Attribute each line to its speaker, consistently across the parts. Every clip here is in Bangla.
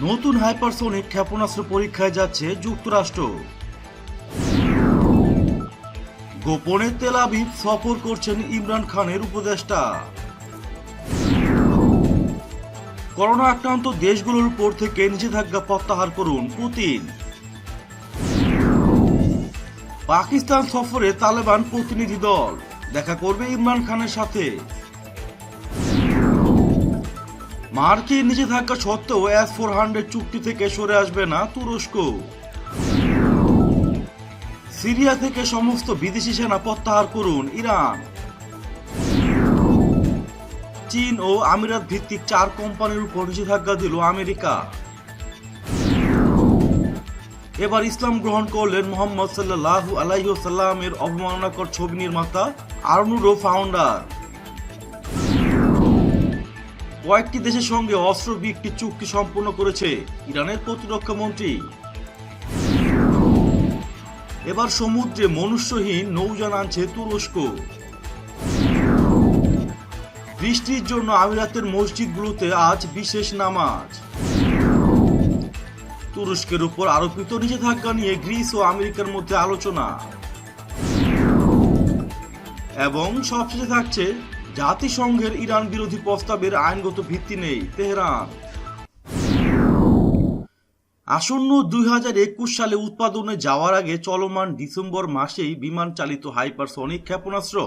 Speaker 1: নতুন হাইপারসোনিক ক্ষেপণাস্ত্র পরীক্ষায় যাচ্ছে যুক্তরাষ্ট্র। গোপনে তেল আবিব সফর করছেন ইমরান খানের উপদেষ্টা। করোনা আক্রান্ত দেশগুলোর উপর থেকে নিষেধাজ্ঞা প্রত্যাহার করুন পুতিন। পাকিস্তান সফরে তালেবান প্রতিনিধি দল দেখা করবে ইমরান খানের সাথে। মার্কিন নিষেধাজ্ঞা সত্ত্বেও S-400 চুক্তি থেকে সরে আসবে না তুরস্ক। সিরিয়া থেকে সমস্ত বিদেশি সেনা প্রত্যাহার করুন ইরান। চীন ও আমিরাত ভিত্তিক 4 কোম্পানির উপর নিষেধাজ্ঞা দিল আমেরিকা। এবার ইসলাম গ্রহণ করলেন মোহাম্মদ সাল্লাল্লাহু আলাইহি ওয়াসাল্লামের অবমাননাকর ছবি নির্মাতা আরনুরো ফাউন্ডার। কয়েকটি দেশের সঙ্গে অস্ত্র বিক্রি চুক্তি সম্পূর্ণ করেছে ইরানের প্রতিরক্ষা মন্ত্রী। এবার সমুদ্রে মনুষ্যহীন নৌযান আনছে তুরস্ক। বৃষ্টির জন্য আমিরাতের মসজিদগুলোতে আজ বিশেষ নামাজ। তুরস্কের উপর আরোপিত নিষেধাজ্ঞা নিয়ে গ্রিস ও আমেরিকার মধ্যে আলোচনা। এবং সবশেষে থাকছে জাতিসংঘের ইরান বিরোধী প্রস্তাবের আইনগত ভিত্তি নেই তেহরান। আসন্ন 2021 সালে উৎপাদনে যাওয়ার আগে চলমান ডিসেম্বর মাসেই বিমান চালিত হাইপারসনিক ক্ষেপণাস্ত্র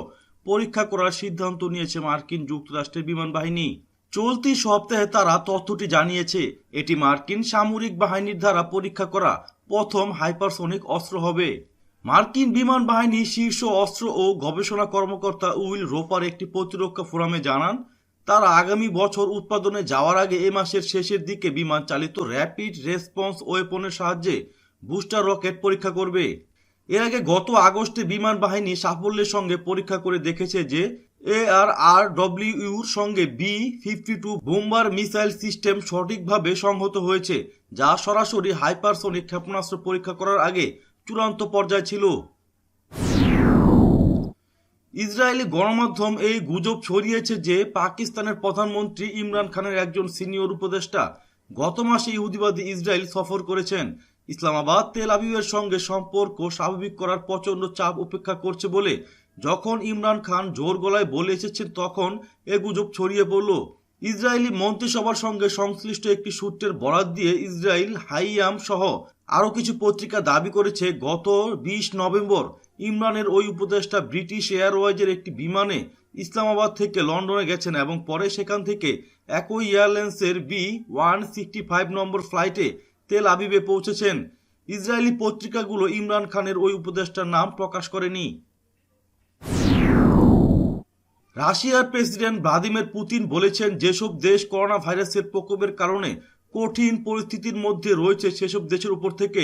Speaker 1: পরীক্ষা করার সিদ্ধান্ত নিয়েছে মার্কিন যুক্তরাষ্ট্রের বিমান বাহিনী। চলতি সপ্তাহে তারা তথ্যটি জানিয়েছে। এটি মার্কিন সামরিক বাহিনীর দ্বারা পরীক্ষা করা প্রথম হাইপারসনিক অস্ত্র হবে। মার্কিন বিমান বাহিনীর শীর্ষ অস্ত্র ও গবেষণা কর্মকর্তা উইল রোপার একটি প্রতিরক্ষা ফোরামে জানান, তারা আগামী বছর উৎপাদনে যাওয়ার আগে এ মাসের শেষের দিকে বিমান চালিত র্যাপিড রেসপন্স ওয়েপনের সাহায্যে বুস্টার রকেট পরীক্ষা করবে। এর আগে গত আগস্টে বিমান বাহিনী সাফল্যের সঙ্গে পরীক্ষা করে দেখেছে যে ARRWর সঙ্গে B-52 বোম্বার মিসাইল সিস্টেম সঠিকভাবে সংহত হয়েছে, যা সরাসরি হাইপারসনিক ক্ষেপণাস্ত্র পরীক্ষা করার আগে চূড়ান্ত পর্যায়ে ছিল। ইসরায়েলি গণমাধ্যম এই গুজব ছড়িয়েছে যে পাকিস্তানের প্রধানমন্ত্রী ইমরান খানের একজন সিনিয়র উপদেষ্টা গত মাসে ইহুদিবাদী ইসরায়েল সফর করেছেন। ইসলামাবাদ তেল আবিবের সঙ্গে সম্পর্ক স্বাভাবিক করার প্রচণ্ড চাপ উপেক্ষা করছে বলে যখন ইমরান খান জোর গলায় বলে এসেছেন, তখন এ গুজব ছড়িয়ে পড়ল। ইসরায়েলি মন্ত্রিসভার সঙ্গে সংশ্লিষ্ট একটি সূত্রের বরাত দিয়ে ইসরায়েল হাইয়াম সহ আরও কিছু পত্রিকা দাবি করেছে, গত 20 নভেম্বর ইমরানের ওই উপদেষ্টা ব্রিটিশ এয়ারওয়েজের একটি বিমানে ইসলামাবাদ থেকে লন্ডনে গেছেন এবং পরে সেখান থেকে একই এয়ারলাইন্সের B-165 নম্বর ফ্লাইটে তেল আবিবে পৌঁছেছেন। ইসরায়েলি পত্রিকাগুলো ইমরান খানের ওই উপদেষ্টার নাম প্রকাশ করেনি। রাশিয়ার প্রেসিডেন্ট ভ্লাদিমির পুতিন বলেছেন, যেসব দেশ করোনা ভাইরাসের প্রকোপের কারণে কঠিন পরিস্থিতির মধ্যে রয়েছে সেসব দেশের উপর থেকে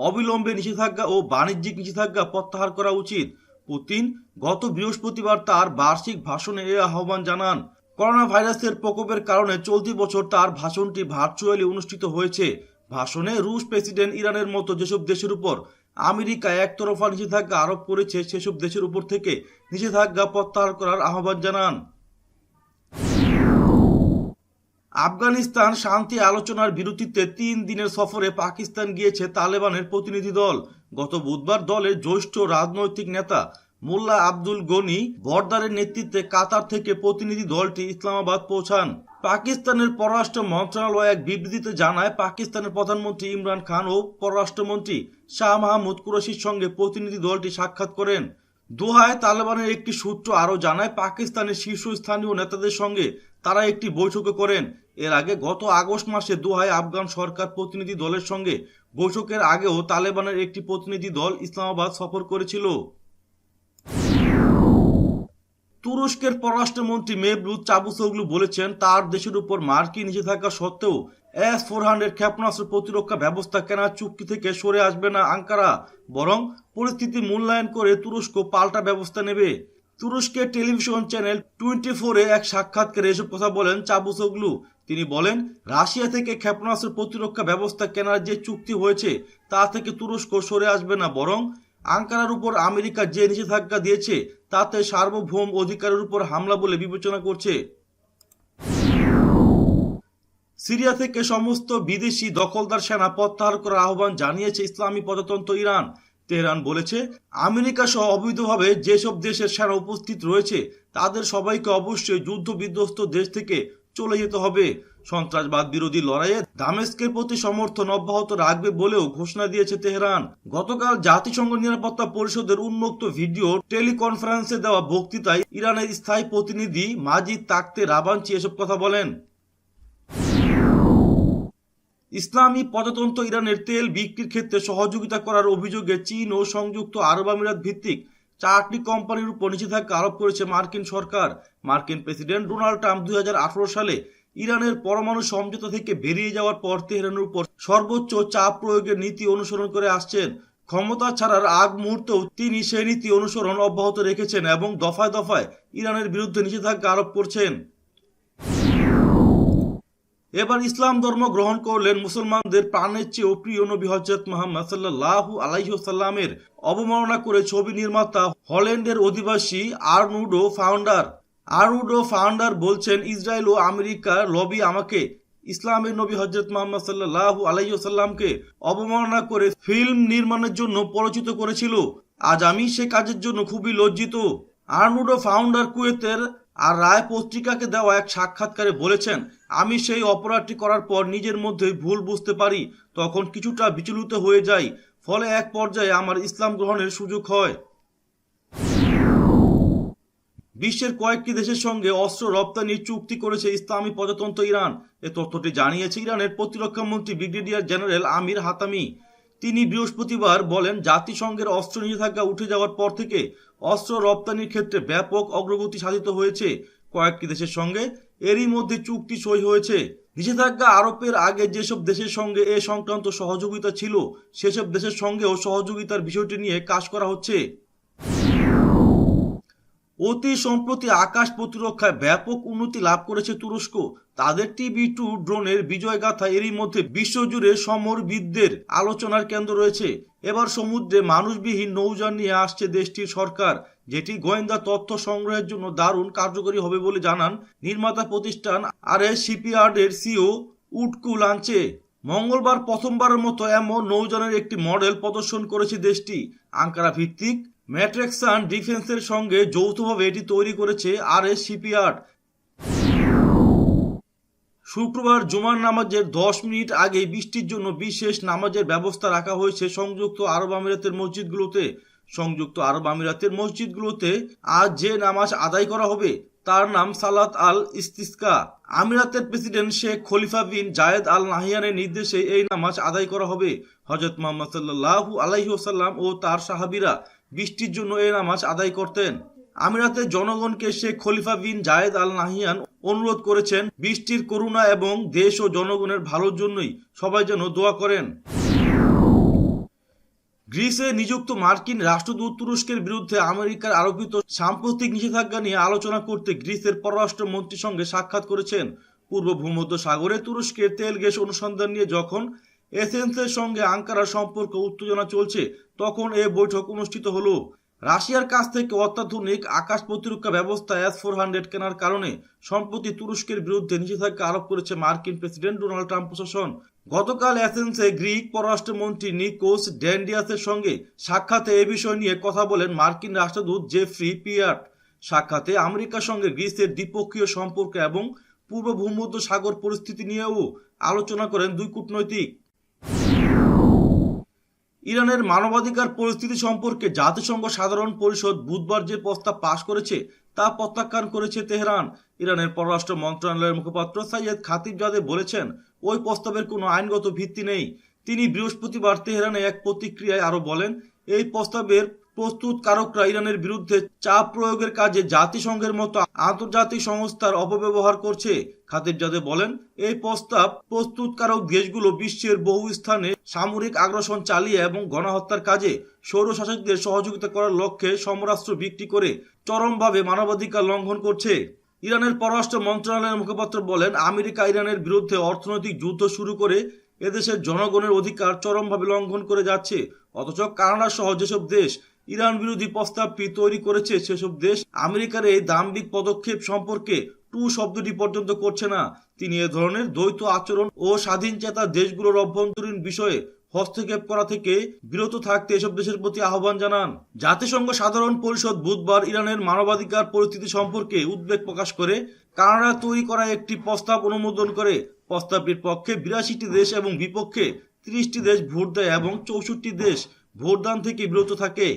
Speaker 1: অবিলম্বে নিষেধাজ্ঞা ও বাণিজ্যিক নিষেধাজ্ঞা প্রত্যাহার করা উচিত। পুতিন গত বৃহস্পতিবার তার বার্ষিক ভাষণে এ আহ্বান জানান। করোনা ভাইরাসের প্রকোপের কারণে চলতি বছর তার ভাষণটি ভার্চুয়ালি অনুষ্ঠিত হয়েছে। ভাষণে রুশ প্রেসিডেন্ট ইরানের মতো যেসব দেশের উপর আমেরিকা একতরফা নিষেধাজ্ঞা আরোপ করেছে সেসব দেশের উপর থেকে নিষেধাজ্ঞা প্রত্যাহার করার আহ্বান জানান। আফগানিস্তান শান্তি আলোচনার বিরতিতে 3 দিনের সফরে পাকিস্তান গিয়েছে তালেবানের প্রতিনিধি দল। গত বুধবার দলের জ্যেষ্ঠ রাজনৈতিক নেতা মোল্লা আব্দুল গনি বরদারের নেতৃত্বে কাতার থেকে প্রতিনিধি দলটি ইসলামাবাদ পৌঁছান। পাকিস্তানের পররাষ্ট্র মন্ত্রণালয় এক বিবৃতিতে জানায়, পাকিস্তানের প্রধানমন্ত্রী ইমরান খান ও পররাষ্ট্রমন্ত্রী শাহ মাহমুদ কুরেশির সঙ্গে প্রতিনিধি দলটি সাক্ষাৎ করেন। দোহায় তালেবানের একটি সূত্র আরও জানায়, পাকিস্তানের শীর্ষস্থানীয় নেতাদের সঙ্গে তারা একটি বৈঠকে করেন। এর আগে গত আগস্ট মাসে দোহায় আফগান সরকার প্রতিনিধি দলের সঙ্গে বৈঠকের আগেও তালেবানের একটি প্রতিনিধি দল ইসলামাবাদ সফর করেছিল। তুরস্কের পররাষ্ট্রমন্ত্রী মেভলুত চাভুসোগলু বলেছেন, তার দেশের উপর মার্কিন নিষেধাজ্ঞা সত্ত্বেও S-400 ক্ষেপণাস্ত্র প্রতিরক্ষা ব্যবস্থা কেনার চুক্তি থেকে সরে আসবে না আঙ্কারা, বরং পরিস্থিতি মূল্যায়ন করে তুরস্ক পাল্টা ব্যবস্থা নেবে। তুরস্কের টেলিভিশন চ্যানেল 24-এ এক সাক্ষাৎকারে এসব কথা বলেন চাভুসোগলু। তিনি বলেন, রাশিয়া থেকে ক্ষেপণাস্ত্র প্রতিরক্ষা ব্যবস্থা কেনার যে চুক্তি হয়েছে তা থেকে তুরস্ক সরে আসবে না, বরং আঙ্কারার উপর আমেরিকা যে নিষেধাজ্ঞা দিয়েছে তাতে সার্বভৌম অধিকারের উপর হামলা বলে বিবেচনা করছে। সিরিয়া থেকে সমস্ত বিদেশি দখলদার সেনা প্রত্যাহার করার আহ্বান জানিয়েছে ইসলামী প্রজাতন্ত্র ইরান। তেহরান বলেছে, আমেরিকা সহ অবৈধভাবে যেসব দেশের সেনা উপস্থিত রয়েছে তাদের সবাইকে অবশ্যই যুদ্ধ বিধ্বস্ত দেশ থেকে চলে যেতে হবে। সন্ত্রাসবাদ বিরোধী লড়াইয়ে দামেস্কের প্রতি সমর্থন অব্যাহত রাখবে বলেও ঘোষণা দিয়েছে তেহরান। গতকাল জাতিসংঘ নিরাপত্তা পরিষদের উন্মুক্ত ভিডিও টেলিকনফারেন্সে দেওয়া বক্তৃতায় ইরানের স্থায়ী প্রতিনিধি মাজিদ তাকতে রাবাঞ্চি এসব কথা বলেন। ইসলামী প্রজাতন্ত্র ইরানের তেল বিক্রির ক্ষেত্রে সহযোগিতা করার অভিযোগে চীন ও সংযুক্ত আরব আমিরাত ভিত্তিক 4টি কোম্পানির উপর নিষেধাজ্ঞা আরোপ করেছে মার্কিন সরকার। মার্কিন প্রেসিডেন্ট ডোনাল্ড ট্রাম্প 2018 সালে ইরানের পরমাণু সমঝোতা থেকে বেরিয়ে যাওয়ার পর তেহরানের উপর সর্বোচ্চ চাপ প্রয়োগের নীতি অনুসরণ করে আসছেন। ক্ষমতা ছাড়ার আগ মুহূর্তেও তিনি সেই নীতি অনুসরণ অব্যাহত রেখেছেন এবং দফায় দফায় ইরানের বিরুদ্ধে নিষেধাজ্ঞা আরোপ করছেন। এবার ইসলাম ধর্ম গ্রহণ করলেন মুসলমানদের প্রাণের চেয়েও প্রিয় নবী হযরত মুহাম্মদ সাল্লাল্লাহু আলাইহি ওয়াসাল্লামের অবমাননা করে ছবি নির্মাতা হল্যান্ডের অধিবাসী আরনুডো ফাউন্ডার বলছেন, ইসরায়েল ও আমেরিকার লবি আমাকে ইসলামের নবী হযরত মুহাম্মদ সাল্লাল্লাহু আলাইহি ওয়াসাল্লামকে অবমাননা করে ফিল্ম নির্মাণের জন্য পরিচিত করেছিল। আজ আমি সে কাজের জন্য খুবই লজ্জিত। আরনুডো ফাউন্ডার কুয়েতের আর রায় পত্রিকাকে দেওয়া এক সাক্ষাৎকারে বলেছেন, আমি সেই অপরাধটি করার পর নিজের মধ্যেই ভুল বুঝতে পারি, তখন কিছুটা বিচলিত হয়ে যাই, ফলে এক পর্যায়ে আমার ইসলাম গ্রহণের সুযোগ হয়। বিশ্বের কয়েকটি দেশের সঙ্গে অস্ত্র রপ্তানির চুক্তি করেছে ইসলামী প্রজাতন্ত্র ইরান। এ তথ্যটি জানিয়েছে ইরানের প্রতিরক্ষা মন্ত্রী ব্রিগেডিয়ার জেনারেল আমির হাতামি। তিনি বৃহস্পতিবার বলেন, জাতিসংঘের অস্ত্র নিষেধাজ্ঞা উঠে যাওয়ার পর থেকে অস্ত্র রপ্তানির ক্ষেত্রে ব্যাপক অগ্রগতি সাধিত হয়েছে। কয়েকটি দেশের সঙ্গে এরই মধ্যে চুক্তি সই হয়েছে। নিষেধাজ্ঞা আরোপের আগে যেসব দেশের সঙ্গে এ সংক্রান্ত সহযোগিতা ছিল সেসব দেশের সঙ্গেও সহযোগিতার বিষয়টি নিয়ে কাজ করা হচ্ছে। অতি সম্প্রতি আকাশ প্রতিরক্ষায় ব্যাপক উন্নতি লাভ করেছে তুরস্ক। তাদের TB2 ড্রোনের বিজয়গাথা এরই মধ্যে বিশ্বজুড়ে সমরবিদদের আলোচনার কেন্দ্র রয়েছে। এবার সমুদ্রে মানুষবিহীন নৌযান নিয়ে আসছে দেশটির সরকার, যেটি গোয়েন্দা তথ্য সংগ্রহের জন্য দারুণ কার্যকরী হবে বলে জানান নির্মাতা প্রতিষ্ঠান RS শিপইয়ার্ডের CEO উটকু লাঞ্চে। মঙ্গলবার প্রথমবারের মতো এমন নৌযানের একটি মডেল প্রদর্শন করেছে দেশটি। আঙ্কারা ভিত্তিক ম্যাট্রেক্সান ডিফেন্সের সঙ্গে যৌথভাবে এটি তৈরি করেছে RS শিপইয়ার্ড। শুক্রবার জুমার নামাজের 10 মিনিট আগে বৃষ্টির জন্য বিশেষ নামাজের ব্যবস্থা রাখা হয়েছে সংযুক্ত আরব আমিরাতের মসজিদগুলোতে। সংযুক্ত আরব আমিরাতের মসজিদগুলোতে আজ যে নামাজ আদায় করা হবে তার নাম সালাত আল ইস্তিসকা। আমিরাতের প্রেসিডেন্ট শেখ খলিফা বিন জায়েদ আল নাহিয়ানের নির্দেশে এই নামাজ আদায় করা হবে। হযরত মুহাম্মদ সাল্লাল্লাহু আলাইহি ওয়াসাল্লাম ও তার সাহাবীরা বৃষ্টির জন্য এই নামাজ আদায় করতেন। আমিরাতের জনগণকে শেখ খলিফা বিন জায়েদ আল নাহিয়ান অনুরোধ করেছেন, বৃষ্টির করুণা এবং দেশ ও জনগণের ভালোর জন্যই সবাই যেন দোয়া করেন। গ্রিসে নিযুক্ত মার্কিন রাষ্ট্রদূত তুরস্কের বিরুদ্ধে আমেরিকার আরোপিত সাম্প্রতিক নিষেধাজ্ঞা নিয়ে আলোচনা করতে গ্রিসের পররাষ্ট্র মন্ত্রীর সঙ্গে সাক্ষাৎ করেছেন। পূর্ব ভূমধ্য সাগরে তুরস্কের তেল গ্যাস অনুসন্ধান নিয়ে যখন এথেন্সের সঙ্গে আঙ্কারার সম্পর্ক উত্তেজনা চলছে তখন এ বৈঠক অনুষ্ঠিত হলো। রাশিয়ার কাছ থেকে অত্যাধুনিক আকাশ প্রতিরক্ষা ব্যবস্থা S-400 কেনার কারণে সম্প্রতি তুরস্কের বিরুদ্ধে নিষেধাজ্ঞা আরোপ করেছে মার্কিন প্রেসিডেন্ট ডোনাল্ড ট্রাম্প প্রশাসন। গতকাল অ্যাথেন্সে গ্রিক পররাষ্ট্রমন্ত্রী নিকোস ড্যান্ডিয়াসের সঙ্গে সাক্ষাতে এ বিষয় নিয়ে কথা বলেন মার্কিন রাষ্ট্রদূত জেফ্রি পিয়ার্ট। সাক্ষাতে আমেরিকার সঙ্গে গ্রিসের দ্বিপক্ষীয় সম্পর্ক এবং পূর্ব ভূমধ্য সাগর পরিস্থিতি নিয়েও আলোচনা করেন দুই কূটনৈতিক। ইরানের মানবাধিকার পরিস্থিতি সম্পর্কে জাতিসংঘ সাধারণ পরিষদ বুধবার যে প্রস্তাব পাশ করেছে তা প্রত্যাখ্যান করেছে তেহরান। ইরানের পররাষ্ট্র মন্ত্রণালয়ের মুখপাত্র সাইয়েদ খাতিবজাদে বলেছেন, ওই প্রস্তাবের কোনো আইনগত ভিত্তি নেই। তিনি বৃহস্পতিবার তেহরানে এক প্রতিক্রিয়ায় আরো বলেন, এই প্রস্তাবের প্রস্তুতকারকরা ইরানের বিরুদ্ধে চাপ প্রয়োগের কাজে জাতিসংঘের মতো আন্তর্জাতিক সংস্থার অপব্যবহার করছে। খাতিবজাদে বলেন, এই প্রস্তাব প্রস্তুতকারক দেশগুলো বিশ্বের বহু স্থানে সামরিক আগ্রাসন চালিয়ে এবং গণহত্যার কাজে স্বৈরশাসকদের সহযোগিতা করার লক্ষ্যে সমরাস্ত্র বিক্রি করে চরমভাবে মানবাধিকার লঙ্ঘন করছে। ইরানের পররাষ্ট্র মন্ত্রণালয়ের মুখপাত্র বলেন, আমেরিকা ইরানের বিরুদ্ধে অর্থনৈতিক যুদ্ধ শুরু করে এদেশের জনগণের অধিকার চরমভাবে লঙ্ঘন করে যাচ্ছে। অথচ কানাডা সহ যেসব দেশ ইরান বিরোধী প্রস্তাবটি তৈরি করেছে সেসব দেশ আমেরিকার এই দাম্ভিক পদক্ষেপ সম্পর্কে টু শব্দটি পর্যন্ত করছে না। তিনি এ ধরনের দ্বৈত আচরণ ও স্বাধীনচেতা দেশগুলোর অভ্যন্তরীণ বিষয়ে হস্তক্ষেপ করা থেকে বিরত থাকতে এসব দেশের প্রতি আহ্বান জানান। জাতিসংঘ সাধারণ পরিষদ বুধবার ইরানের মানবাধিকার পরিস্থিতি সম্পর্কে উদ্বেগ প্রকাশ করে কানাডা তৈরি করা একটি প্রস্তাব অনুমোদন করে। প্রস্তাবটির পক্ষে 82টি দেশ এবং বিপক্ষে 30টি দেশ ভোট দেয় এবং 64 দেশ ভোটদান থেকে বিরত থাকে।